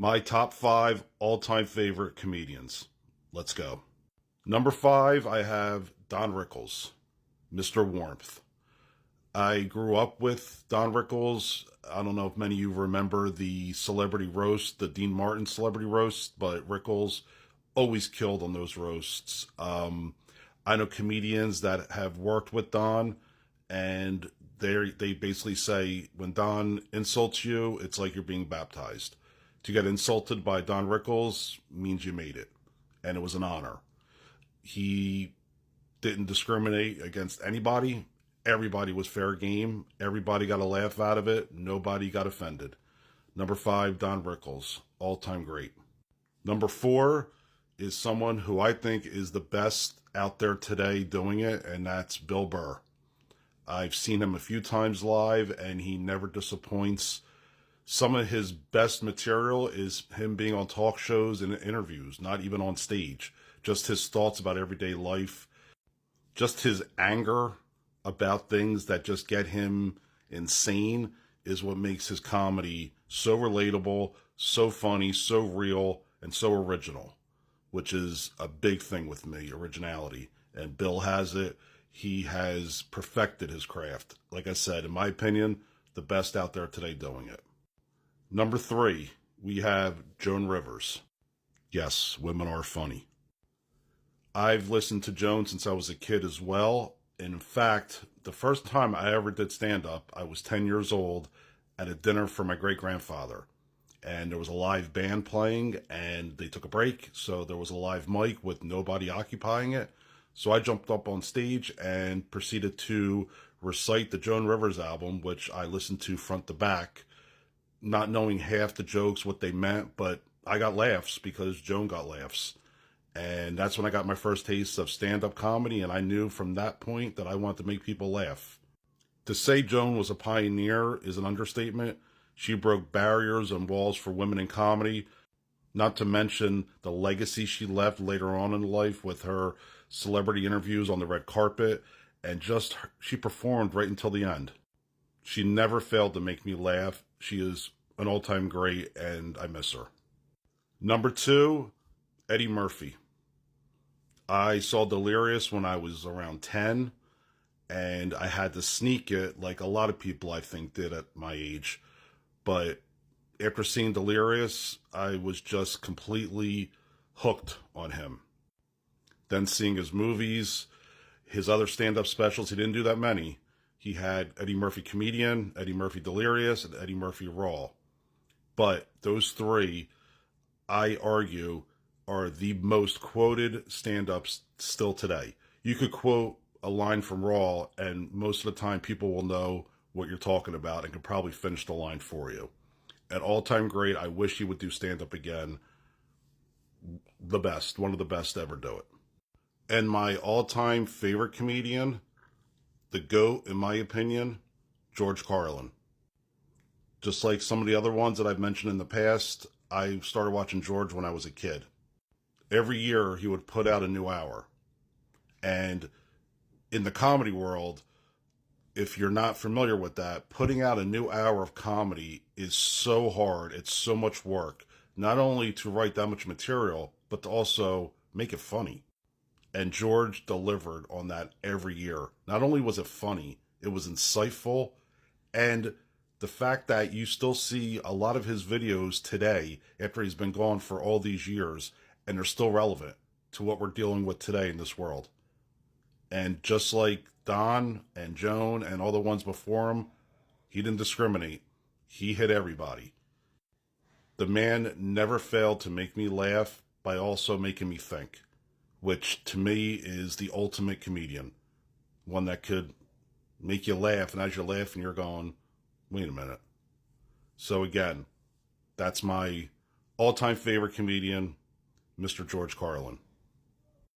My top 5 all-time favorite comedians. Let's go. Number 5, I have Don Rickles, Mr. Warmth. I grew up with Don Rickles. I don't know if many of you remember the celebrity roast, the Dean Martin celebrity roast, but Rickles always killed on those roasts. I know comedians that have worked with Don, and they basically say when Don insults you, it's like you're being baptized. To get insulted by Don Rickles means you made it, and it was an honor. He didn't discriminate against anybody. Everybody was fair game. Everybody got a laugh out of it. Nobody got offended. Number 5, Don Rickles, all-time great. Number 4 is someone who I think is the best out there today doing it, and that's Bill Burr. I've seen him a few times live, and he never disappoints. Some of his best material is him being on talk shows and interviews, not even on stage. Just his thoughts about everyday life, just his anger about things that just get him insane is what makes his comedy so relatable, so funny, so real, and so original, which is a big thing with me, originality. And Bill has it. He has perfected his craft. Like I said, in my opinion, the best out there today doing it. Number 3, we have Joan Rivers. Yes, women are funny. I've listened to Joan since I was a kid as well. In fact, the first time I ever did stand-up, I was 10 years old at a dinner for my great-grandfather. And there was a live band playing, and they took a break, so there was a live mic with nobody occupying it. So I jumped up on stage and proceeded to recite the Joan Rivers album, which I listened to front to back, not knowing half the jokes, what they meant, but I got laughs because Joan got laughs. And that's when I got my first taste of stand-up comedy, and I knew from that point that I wanted to make people laugh. To say Joan was a pioneer is an understatement. She broke barriers and walls for women in comedy, not to mention the legacy she left later on in life with her celebrity interviews on the red carpet, and just she performed right until the end. She never failed to make me laugh. She is an all-time great, and I miss her. Number 2, Eddie Murphy. I saw Delirious when I was around 10, and I had to sneak it like a lot of people I think did at my age. But after seeing Delirious, I was just completely hooked on him. Then seeing his movies, his other stand-up specials, he didn't do that many. He had Eddie Murphy Comedian, Eddie Murphy Delirious, and Eddie Murphy Raw. But those 3, I argue, are the most quoted stand-ups still today. You could quote a line from Raw, and most of the time people will know what you're talking about and can probably finish the line for you. An all-time great. I wish he would do stand-up again. The best. One of the best to ever do it. And my all-time favorite comedian, the GOAT, in my opinion, George Carlin. Just like some of the other ones that I've mentioned in the past, I started watching George when I was a kid. Every year he would put out a new hour. And in the comedy world, if you're not familiar with that, putting out a new hour of comedy is so hard. It's so much work. Not only to write that much material, but to also make it funny. And George delivered on that every year. Not only was it funny, it was insightful. And the fact that you still see a lot of his videos today, after he's been gone for all these years, and they're still relevant to what we're dealing with today in this world. And just like Don and Joan and all the ones before him, he didn't discriminate. He hit everybody. The man never failed to make me laugh by also making me think, which to me is the ultimate comedian. One that could make you laugh, and as you're laughing, you're going, wait a minute. So again, that's my all-time favorite comedian, Mr. George Carlin.